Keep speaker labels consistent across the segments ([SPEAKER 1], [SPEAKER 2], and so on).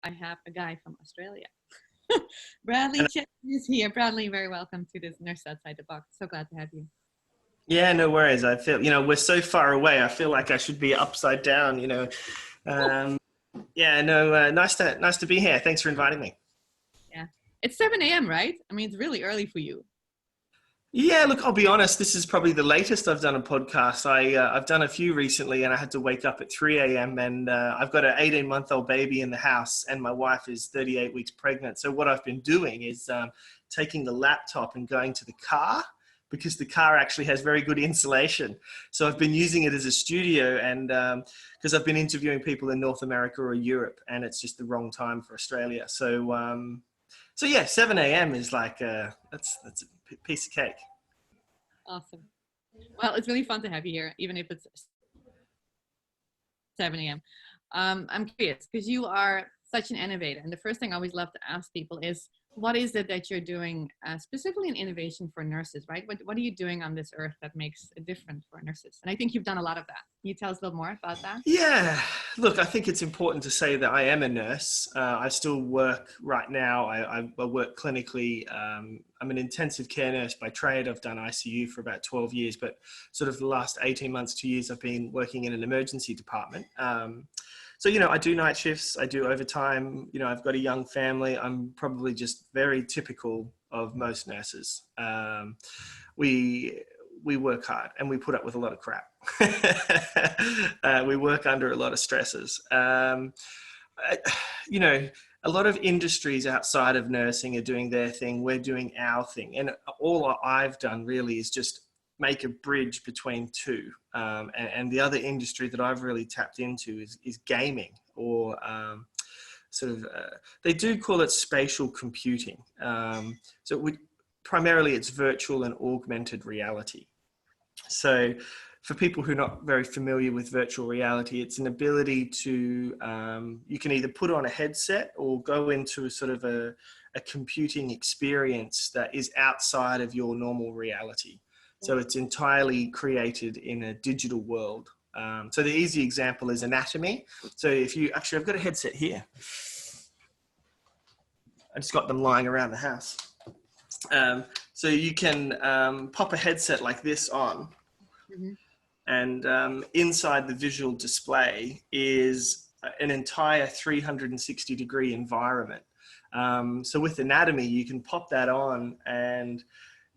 [SPEAKER 1] I have a guy from Australia. Bradley
[SPEAKER 2] And
[SPEAKER 1] Chesham is here. Bradley, very welcome to this Nurse Outside the Box. So glad to have you.
[SPEAKER 2] yeah, no worries. I feel, we're so far away. I feel like I should be upside down, Um, yeah, no, nice to be here. Thanks for inviting me.
[SPEAKER 1] Yeah. It's 7 a.m., right? I mean, it's really early for you.
[SPEAKER 2] Yeah, look, I'll be honest. This is probably the latest I've done a podcast. I've done a few recently, and I had to wake up at 3 a.m. And I've got an 18-month-old baby in the house, and my wife is 38 weeks pregnant. So what I've been doing is taking the laptop and going to the car because the car actually has very good insulation. So I've been using it as a studio, and because I've been interviewing people in North America or Europe, and it's just the wrong time for Australia. So yeah, 7 a.m. is like that's a piece of cake.
[SPEAKER 1] Awesome. Well, it's really fun to have you here, even if it's 7 a.m. I'm curious because you are such an innovator. And the first thing I always love to ask people is, what is it that you're doing specifically in innovation for nurses, right? What are you doing on this earth that makes a difference for nurses? And I think you've done a lot of that. Can you tell us a little more about that?
[SPEAKER 2] Yeah, look, I think it's important to say that I am a nurse. I still work right now. I work clinically. I'm an intensive care nurse by trade. I've done ICU for about 12 years, but sort of the last 18 months, 2 years, I've been working in an emergency department. So, I do night shifts, I do overtime, I've got a young family. I'm probably just very typical of most nurses. We work hard and we put up with a lot of crap. We work under a lot of stresses. A lot of industries outside of nursing are doing their thing. We're doing our thing. And all I've done really is just make a bridge between two. And the other industry that I've really tapped into is gaming, or they do call it spatial computing. Primarily it's virtual and augmented reality. So for people who are not very familiar with virtual reality, it's an ability to, you can either put on a headset or go into a sort of a computing experience that is outside of your normal reality. So it's entirely created in a digital world. So the easy example is anatomy. So I've got a headset here. I just got them lying around the house. So you can pop a headset like this on. Mm-hmm. And inside the visual display is an entire 360-degree environment. So with anatomy, you can pop that on and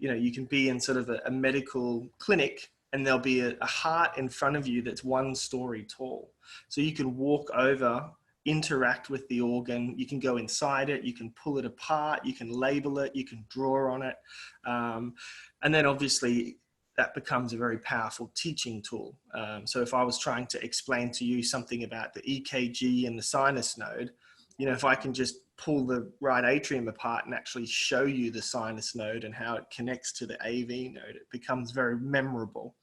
[SPEAKER 2] you can be in sort of a medical clinic, and there'll be a heart in front of you that's 1 story tall. So you can walk over, interact with the organ, you can go inside it, you can pull it apart, you can label it, you can draw on it. And then obviously that becomes a very powerful teaching tool. So if I was trying to explain to you something about the EKG and the sinus node, if I can just pull the right atrium apart and actually show you the sinus node and how it connects to the AV node, it becomes very memorable.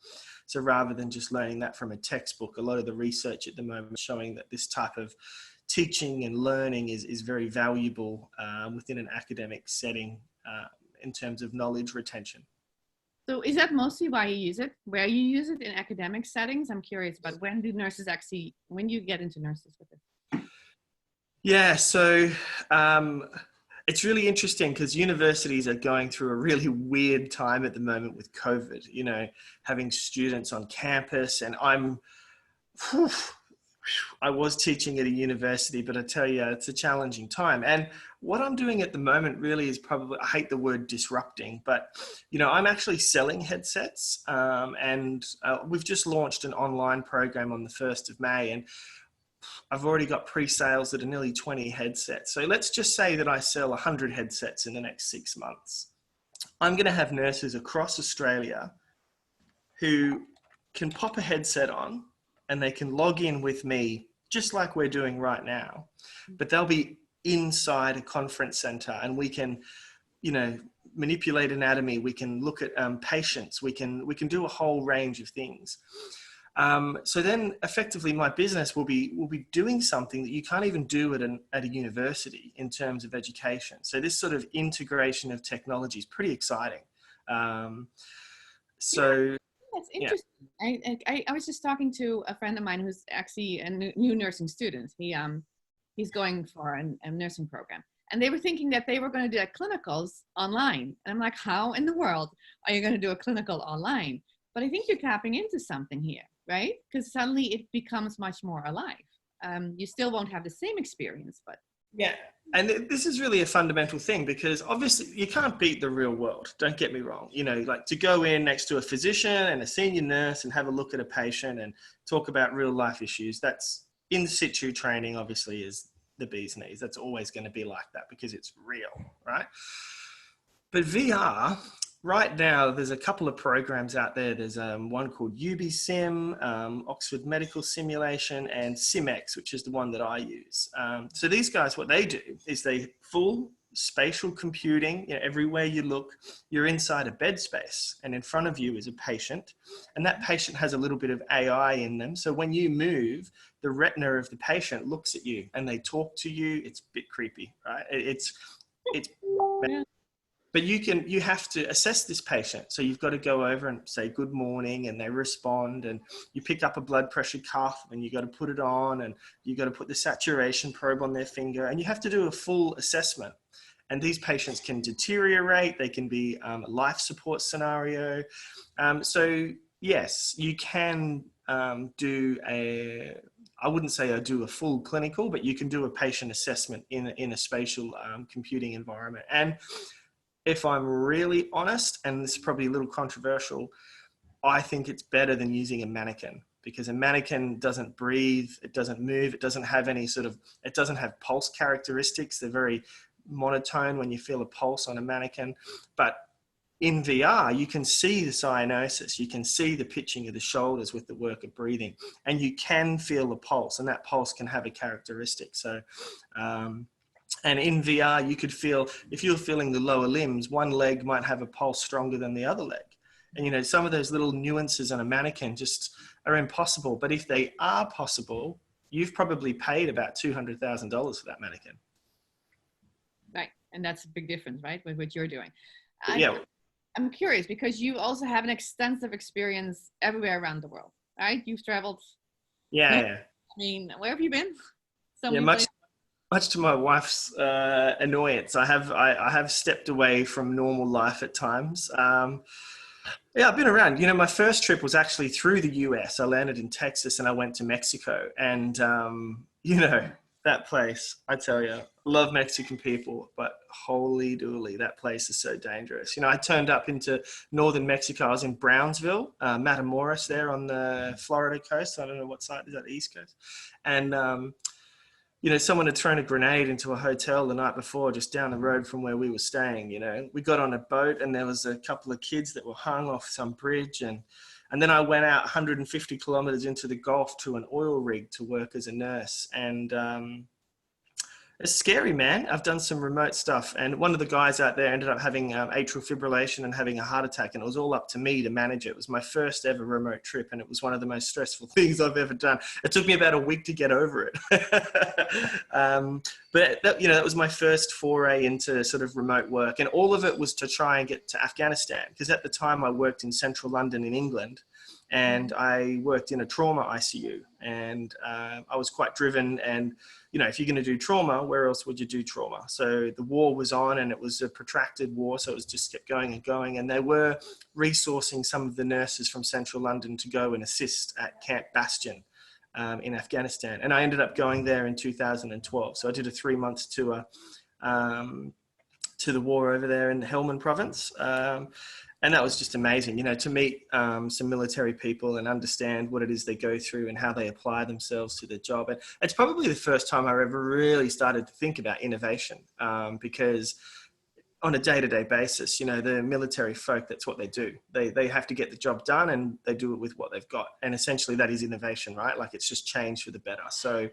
[SPEAKER 2] So rather than just learning that from a textbook, a lot of the research at the moment is showing that this type of teaching and learning is very valuable within an academic setting in terms of knowledge retention.
[SPEAKER 1] So is that mostly why you use it? Where you use it in academic settings? I'm curious about when do you get into nurses with it?
[SPEAKER 2] Yeah, so it's really interesting because universities are going through a really weird time at the moment with COVID, having students on campus, and I was teaching at a university, but I tell you, it's a challenging time. And what I'm doing at the moment really is probably, I hate the word disrupting, but, I'm actually selling headsets. And we've just launched an online program on the 1st of May, and I've already got pre-sales that are nearly 20 headsets. So let's just say that I sell 100 headsets in the next 6 months. I'm going to have nurses across Australia who can pop a headset on, and they can log in with me just like we're doing right now, but they'll be inside a conference center, and we can, manipulate anatomy. We can look at patients. We can do a whole range of things. So then effectively my business will be doing something that you can't even do at a university in terms of education. So this sort of integration of technology is pretty exciting.
[SPEAKER 1] That's interesting. Yeah. I was just talking to a friend of mine who's actually a new nursing student. he's going for a nursing program. And they were thinking that they were going to do clinicals online. And I'm like, how in the world are you going to do a clinical online? But I think you're tapping into something here, right? Because suddenly it becomes much more alive. You still won't have the same experience, but
[SPEAKER 2] yeah. And this is really a fundamental thing, because obviously you can't beat the real world. Don't get me wrong. You know, like to go in next to a physician and a senior nurse and have a look at a patient and talk about real life issues. That's in situ training, obviously, is the bee's knees. That's always going to be like that because it's real, right? But VR, right now, there's a couple of programs out there. There's one called UBSim, Oxford Medical Simulation, and SimX, which is the one that I use. So these guys, what they do is they full spatial computing. You know, everywhere you look, you're inside a bed space, and in front of you is a patient, and that patient has a little bit of AI in them. So when you move, the retina of the patient looks at you and they talk to you. It's a bit creepy, right? It's
[SPEAKER 1] yeah.
[SPEAKER 2] but you have to assess this patient. So you've got to go over and say good morning, and they respond, and you pick up a blood pressure cuff and you got to put it on, and you got to put the saturation probe on their finger, and you have to do a full assessment. And these patients can deteriorate. They can be a life support scenario. So yes, you can do I wouldn't say I do a full clinical, but you can do a patient assessment in a spatial computing environment. And if I'm really honest, and this is probably a little controversial, I think it's better than using a mannequin, because a mannequin doesn't breathe, it doesn't move, it doesn't have any it doesn't have pulse characteristics. They're very monotone when you feel a pulse on a mannequin. But in VR, you can see the cyanosis, you can see the pitching of the shoulders with the work of breathing, and you can feel a pulse, and that pulse can have a characteristic. So, and in VR, you could feel, if you're feeling the lower limbs, one leg might have a pulse stronger than the other leg. And, you know, some of those little nuances on a mannequin just are impossible. But if they are possible, you've probably paid about $200,000 for that mannequin.
[SPEAKER 1] Right. And that's a big difference, right, with what you're doing.
[SPEAKER 2] Yeah.
[SPEAKER 1] I'm curious because you also have an extensive experience everywhere around the world, right? You've traveled.
[SPEAKER 2] Yeah.
[SPEAKER 1] I mean, where have you been? So
[SPEAKER 2] Yeah,
[SPEAKER 1] many
[SPEAKER 2] much
[SPEAKER 1] places.
[SPEAKER 2] much to my wife's annoyance, I have stepped away from normal life at times. Yeah, I've been around. You know, my first trip was actually through the US. I landed in Texas and I went to Mexico. And, you know, that place, I tell you, love Mexican people, but holy dooly, that place is so dangerous. You know, I turned up into northern Mexico. I was in Brownsville, Matamoros there on the Florida coast. I don't know what side is that, the East Coast. And, you know, someone had thrown a grenade into a hotel the night before, just down the road from where we were staying. You know, we got on a boat and there was a couple of kids that were hung off some bridge. And then I went out 150 kilometers into the Gulf to an oil rig to work as a nurse. And it's scary, man. I've done some remote stuff. And one of the guys out there ended up having atrial fibrillation and having a heart attack. And it was all up to me to manage it. It was my first ever remote trip. And it was one of the most stressful things I've ever done. It took me about a week to get over it. But that, you know, that was my first foray into sort of remote work. And all of it was to try and get to Afghanistan. Because at the time I worked in central London in England. And I worked in a trauma ICU, and I was quite driven. And, you know, if you're going to do trauma, where else would you do trauma? So the war was on, and it was a protracted war. So it was just kept going and going. And they were resourcing some of the nurses from central London to go and assist at Camp Bastion in Afghanistan. And I ended up going there in 2012. So I did a 3-month tour to the war over there in the Helmand province. And that was just amazing, you know, to meet some military people and understand what it is they go through and how they apply themselves to their job. And it's probably the first time I ever really started to think about innovation, because on a day-to-day basis, you know, the military folk, that's what they do. They have to get the job done, and they do it with what they've got. And essentially that is innovation, right? Like, it's just change for the better. So,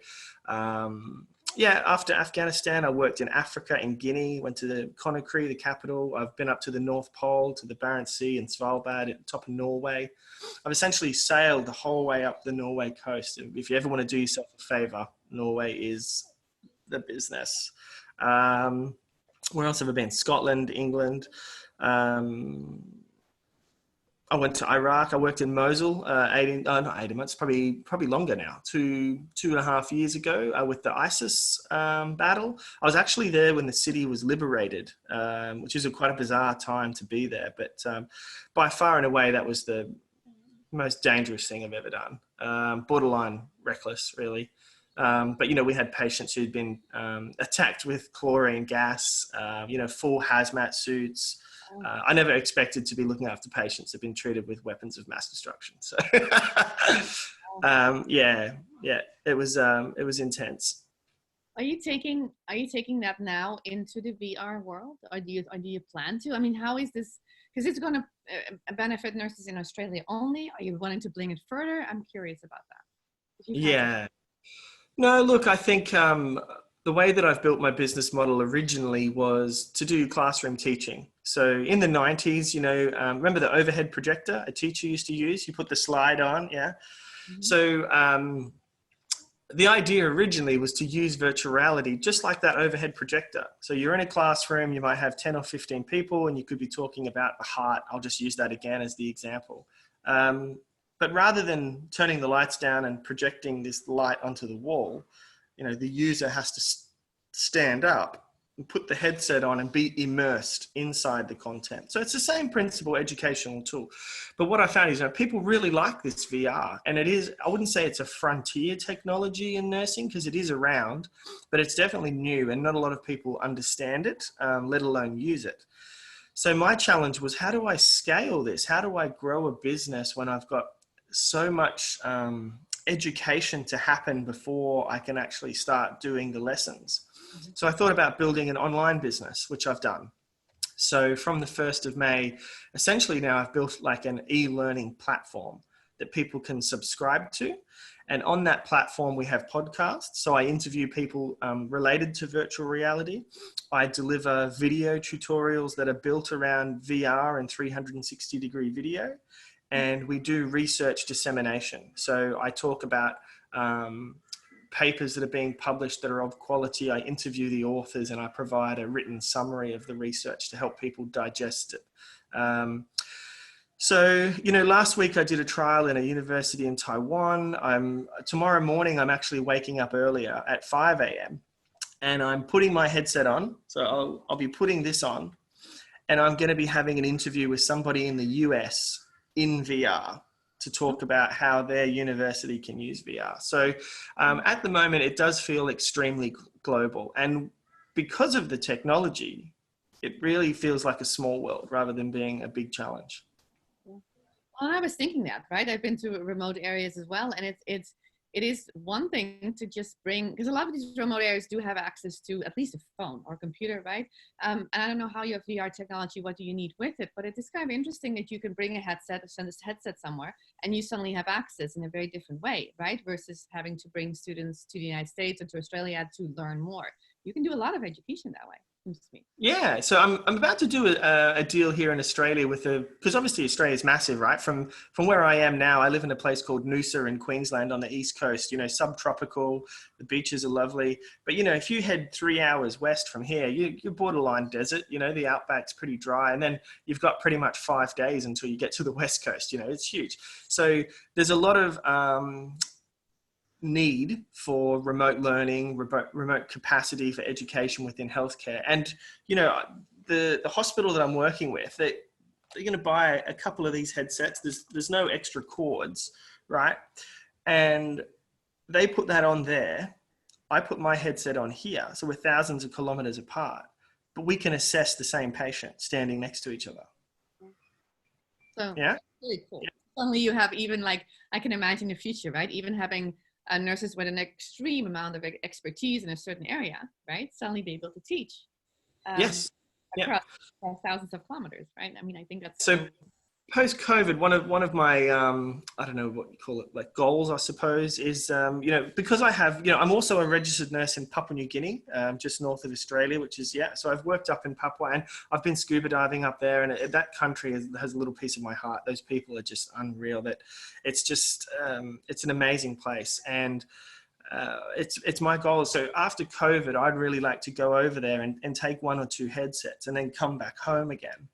[SPEAKER 2] yeah, after Afghanistan, I worked in Africa, in Guinea, went to the Conakry, the capital. I've been up to the North Pole, to the Barents Sea and Svalbard at the top of Norway. I've essentially sailed the whole way up the Norway coast. If you ever want to do yourself a favor, Norway is the business. Where else have I been? Scotland, England. I I went to Iraq. I worked in Mosul, not 18 months, probably longer now, 2.5 years ago with the ISIS battle. I was actually there when the city was liberated, which is quite a bizarre time to be there. But by far and away, that was the most dangerous thing I've ever done. Borderline reckless, really. But, we had patients who'd been attacked with chlorine gas, full hazmat suits. I never expected to be looking after patients that have been treated with weapons of mass destruction. So, it was intense.
[SPEAKER 1] Are you taking that now into the VR world, or do you plan to? I mean, how is this? Because it's going to benefit nurses in Australia only. Are you wanting to bring it further? I'm curious about that.
[SPEAKER 2] Yeah. No, look, I think the way that I've built my business model originally was to do classroom teaching. So in the 90s, remember the overhead projector a teacher used to use? You put the slide on, yeah? Mm-hmm. So the idea originally was to use virtual reality just like that overhead projector. So you're in a classroom, you might have 10 or 15 people, and you could be talking about the heart. I'll just use that again as the example. But rather than turning the lights down and projecting this light onto the wall, the user has to stand up and put the headset on and be immersed inside the content. So it's the same principle, educational tool. But what I found is people really like this VR, and it is, I wouldn't say it's a frontier technology in nursing because it is around, but it's definitely new and not a lot of people understand it, let alone use it. So my challenge was, how do I scale this? How do I grow a business when I've got so much education to happen before I can actually start doing the lessons? So I thought about building an online business, which I've done. So from the 1st of May, essentially now I've built like an e-learning platform that people can subscribe to. And on that platform, we have podcasts. So I interview people related to virtual reality. I deliver video tutorials that are built around VR and 360-degree video. And we do research dissemination. So I talk about papers that are being published that are of quality. I interview the authors and I provide a written summary of the research to help people digest it. So, last week I did a trial in a university in Taiwan. Tomorrow morning, I'm actually waking up earlier at 5 a.m. and I'm putting my headset on. So I'll be putting this on, and I'm going to be having an interview with somebody in the US in VR to talk about how their university can use VR. So at the moment, it does feel extremely global. And because of the technology, it really feels like a small world rather than being a big challenge.
[SPEAKER 1] Well, I was thinking that, right? I've been to remote areas as well. And it is one thing to just bring, because a lot of these remote areas do have access to at least a phone or computer, right? And I don't know how you have VR technology, what do you need with it? But it is kind of interesting that you can bring a headset or send this headset somewhere and you suddenly have access in a very different way, right? Versus having to bring students to the United States or to Australia to learn more. You can do a lot of education that way.
[SPEAKER 2] Yeah, so I'm about to do a deal here in Australia because obviously Australia is massive, right? From where I am now, I live in a place called Noosa in Queensland on the east coast. Subtropical, the beaches are lovely. But if you head 3 hours west from here, you're borderline desert. The outback's pretty dry, and then you've got pretty much 5 days until you get to the west coast. It's huge. So there's a lot of need for remote learning, remote capacity for education within healthcare. And, the hospital that I'm working with, they're going to buy a couple of these headsets. There's no extra cords, right? And they put that on there. I put my headset on here. So we're thousands of kilometers apart, but we can assess the same patient standing next to each other.
[SPEAKER 1] So
[SPEAKER 2] yeah,
[SPEAKER 1] really cool. Yeah. Suddenly you have even I can imagine the future, right? Even having nurses with an extreme amount of expertise in a certain area, right? Suddenly be able to teach.
[SPEAKER 2] Yes.
[SPEAKER 1] Across thousands of kilometers, right? I mean, I think that's
[SPEAKER 2] so. Post-COVID, one of my, I don't know what you call it, like goals, I suppose, is, because I have, I'm also a registered nurse in Papua New Guinea, just north of Australia, which is, so I've worked up in Papua and I've been scuba diving up there, and that country has a little piece of my heart. Those people are just unreal. That it's just, it's an amazing place. And it's my goal. So after COVID, I'd really like to go over there and take 1 or 2 headsets and then come back home again.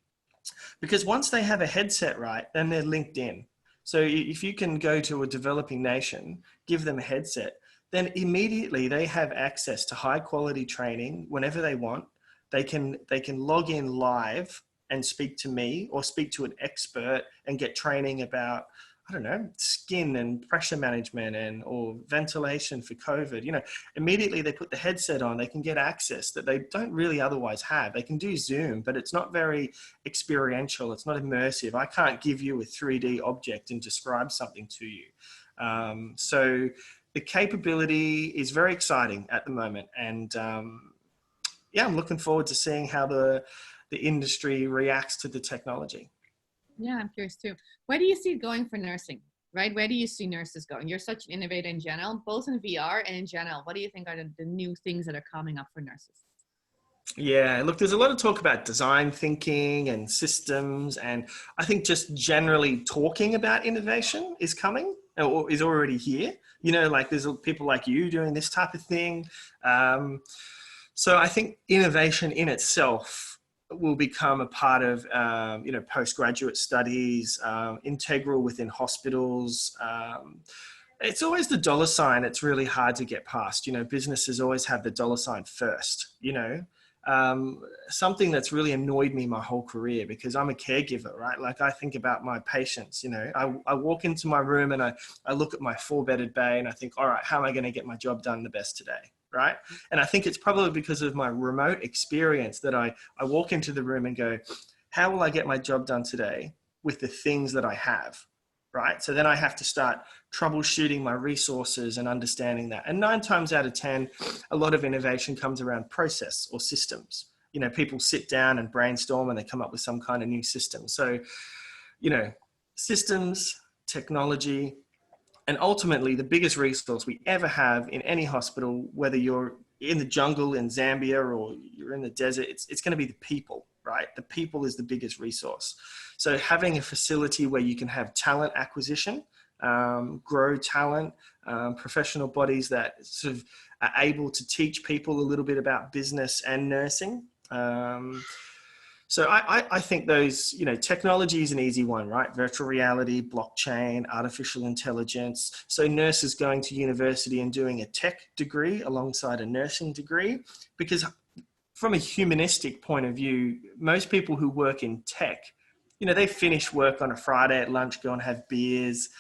[SPEAKER 2] Because once they have a headset right, then they're linked in. So if you can go to a developing nation, give them a headset, then immediately they have access to high quality training whenever they want. They can log in live and speak to me or speak to an expert and get training about, I don't know, skin and pressure management and or ventilation for COVID. Immediately they put the headset on, they can get access that they don't really otherwise have. They can do Zoom, but it's not very experiential. It's not immersive. I can't give you a 3D object and describe something to you. So the capability is very exciting at the moment. And yeah, I'm looking forward to seeing how the industry reacts to the technology.
[SPEAKER 1] Yeah, I'm curious too. Where do you see it going for nursing, right? Where do you see nurses going? You're such an innovator in general, both in VR and in general. What do you think are the new things that are coming up for nurses?
[SPEAKER 2] Yeah, look, there's a lot of talk about design thinking and systems, and I think just generally talking about innovation is coming or is already here. Like there's people like you doing this type of thing. So I think innovation in itself will become a part of postgraduate studies, integral within hospitals. It's always the dollar sign. It's really hard to get past. Businesses always have the dollar sign first. Something that's really annoyed me my whole career, because I'm a caregiver, right? Like I think about my patients. I walk into my room and I look at my 4-bedded bay and I think, all right, how am I going to get my job done the best today? Right. And I think it's probably because of my remote experience that I walk into the room and go, how will I get my job done today with the things that I have? Right. So then I have to start troubleshooting my resources and understanding that. And 9 times out of 10, a lot of innovation comes around process or systems. People sit down and brainstorm and they come up with some kind of new system. So, systems, technology, and ultimately, the biggest resource we ever have in any hospital, whether you're in the jungle in Zambia or you're in the desert, it's going to be the people, right? The people is the biggest resource. So having a facility where you can have talent acquisition, grow talent, professional bodies that sort of are able to teach people a little bit about business and nursing. So I think those, technology is an easy one, right? Virtual reality, blockchain, artificial intelligence. So nurses going to university and doing a tech degree alongside a nursing degree, because from a humanistic point of view, most people who work in tech, they finish work on a Friday at lunch, go and have beers.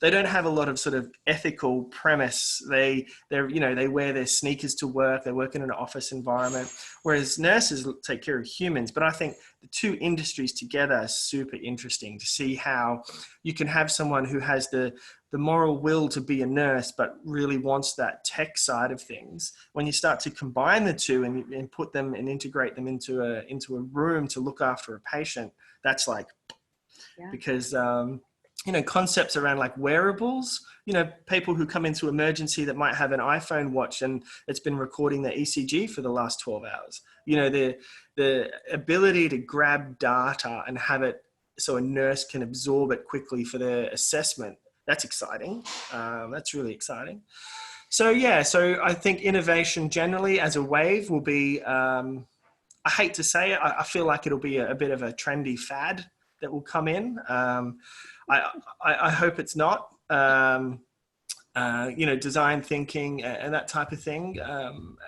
[SPEAKER 2] They don't have a lot of sort of ethical premise. They wear their sneakers to work. They work in an office environment, whereas nurses take care of humans. But I think the two industries together are super interesting to see how you can have someone who has the moral will to be a nurse, but really wants that tech side of things. When you start to combine the two and put them and integrate them into a room to look after a patient, that's like, yeah. Because, concepts around like wearables, people who come into emergency that might have an iPhone watch and it's been recording their ECG for the last 12 hours. The ability to grab data and have it so a nurse can absorb it quickly for their assessment. That's exciting. That's really exciting. So I think innovation generally as a wave will be, I hate to say it, I feel like it'll be a bit of a trendy fad that will come in. I hope it's not, design thinking and that type of thing.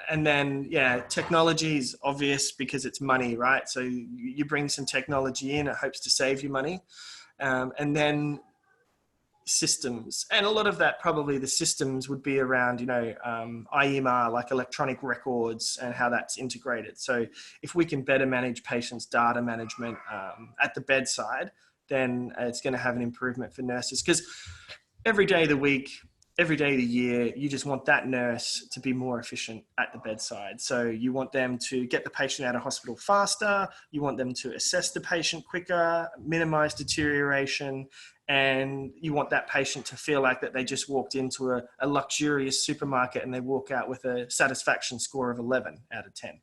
[SPEAKER 2] And then, technology is obvious because it's money, right? So you bring some technology in, it hopes to save you money. And then systems, and a lot of that, probably the systems would be around IEMR, like electronic records, and how that's integrated. So if we can better manage patients' data management at the bedside, then it's going to have an improvement for nurses, because every day of the week, every day of the year, you just want that nurse to be more efficient at the bedside. So you want them to get the patient out of hospital faster, you want them to assess the patient quicker, minimize deterioration, and you want that patient to feel like that they just walked into a luxurious supermarket and they walk out with a satisfaction score of 11 out of 10.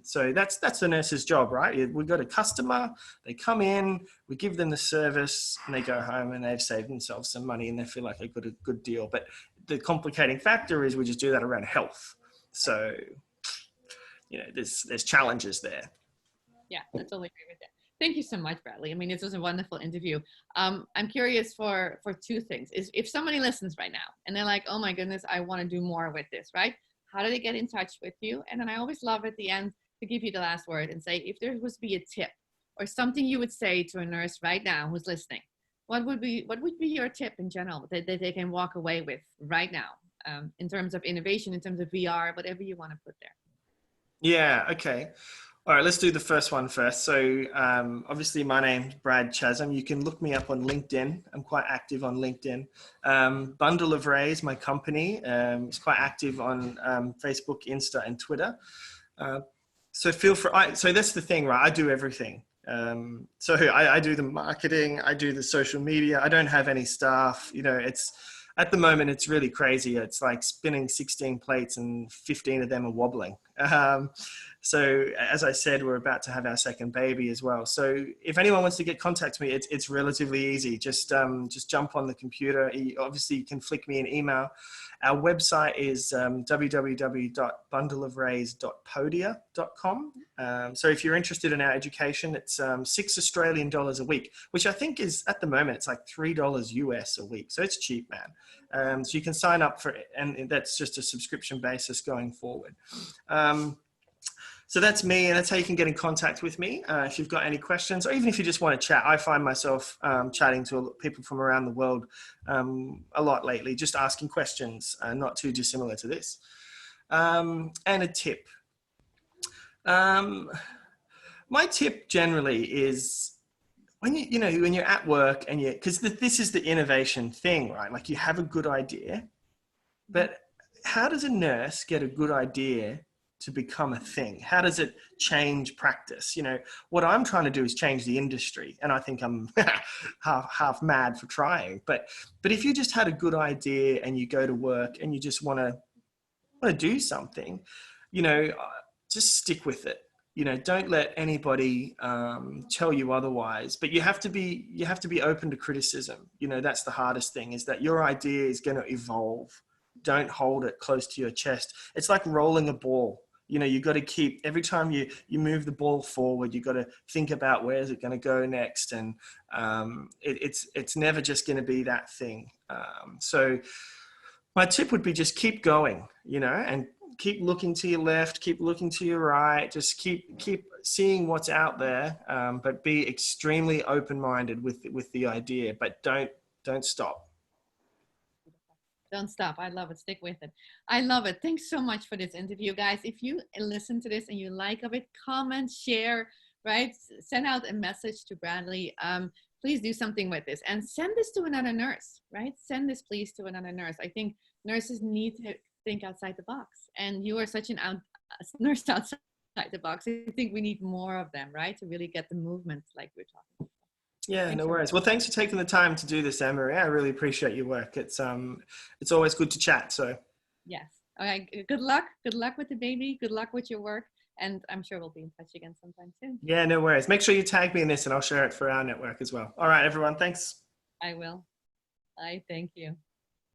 [SPEAKER 2] So that's the nurse's job, right? We've got a customer, they come in, we give them the service, and they go home and they've saved themselves some money and they feel like they got a good deal. But the complicating factor is we just do that around health. So, there's challenges there.
[SPEAKER 1] Yeah, I totally agree with that. Thank you so much, Bradley. I mean, this was a wonderful interview. I'm curious for two things. Is if somebody listens right now and they're like, oh my goodness, I want to do more with this, right? How do they get in touch with you? And then I always love at the end to give you the last word and say, if there was to be a tip or something you would say to a nurse right now who's listening, what would be your tip in general that they can walk away with right now, in terms of innovation, in terms of VR, whatever you want to put there?
[SPEAKER 2] Yeah, okay. All right, let's do the first one first. So obviously my name's Brad Chesham. You can look me up on LinkedIn. I'm quite active on LinkedIn. Bundle of Rays, my company, is quite active on Facebook, Insta, and Twitter. So feel free. So that's the thing, right? I do everything. So I do the marketing, I do the social media. I don't have any staff. You know, it's at the moment it's really crazy. It's like spinning 16 plates and 15 of them are wobbling. So as I said, we're about to have our second baby as well. So if anyone wants to get contact with me, it's relatively easy. Just jump on the computer. Obviously, you can flick me an email. Our website is www.bundleofrays.podia.com. So if you're interested in our education, it's $6 Australian a week, which I think is at the moment, it's like $3 US a week. So it's cheap, man. So you can sign up for it, and that's just a subscription basis going forward. So that's me, and that's how you can get in contact with me if you've got any questions, or even if you just want to chat. I find myself chatting to people from around the world a lot lately, just asking questions, not too dissimilar to this. And a tip. My tip generally is when when you're at work and because this is the innovation thing, right? Like you have a good idea, but how does a nurse get a good idea to become a thing? How does it change practice? You know, what I'm trying to do is change the industry, and I think I'm half mad for trying. But if you just had a good idea and you go to work and you just want to do something, you know, just stick with it. You know, don't let anybody tell you otherwise. But you have to be open to criticism. You know, that's the hardest thing, is that your idea is going to evolve. Don't hold it close to your chest. It's like rolling a ball. You know, you got to keep, every time you move the ball forward, you got to think about where is it going to go next. And it's never just going to be that thing. So my tip would be just keep going, you know, and keep looking to your left, keep looking to your right, just keep seeing what's out there, but be extremely open-minded with the idea, but don't stop.
[SPEAKER 1] Don't stop. I love it. Stick with it. I love it. Thanks so much for this interview, guys. If you listen to this and you like of it, comment, share, right? Send out a message to Bradley. Please do something with this and send this to another nurse, right? Send this please to another nurse. I think nurses need to think outside the box, and you are such a nurse outside the box. I think we need more of them, right? To really get the movement like we're talking about.
[SPEAKER 2] Yeah, no worries. Well, thanks for taking the time to do this, Anne-Marie. I really appreciate your work. It's always good to chat. So
[SPEAKER 1] yes. All right. Good luck. Good luck with the baby. Good luck with your work. And I'm sure we'll be in touch again sometime soon.
[SPEAKER 2] Yeah, no worries. Make sure you tag me in this and I'll share it for our network as well. All right, everyone. Thanks.
[SPEAKER 1] I will. I thank you.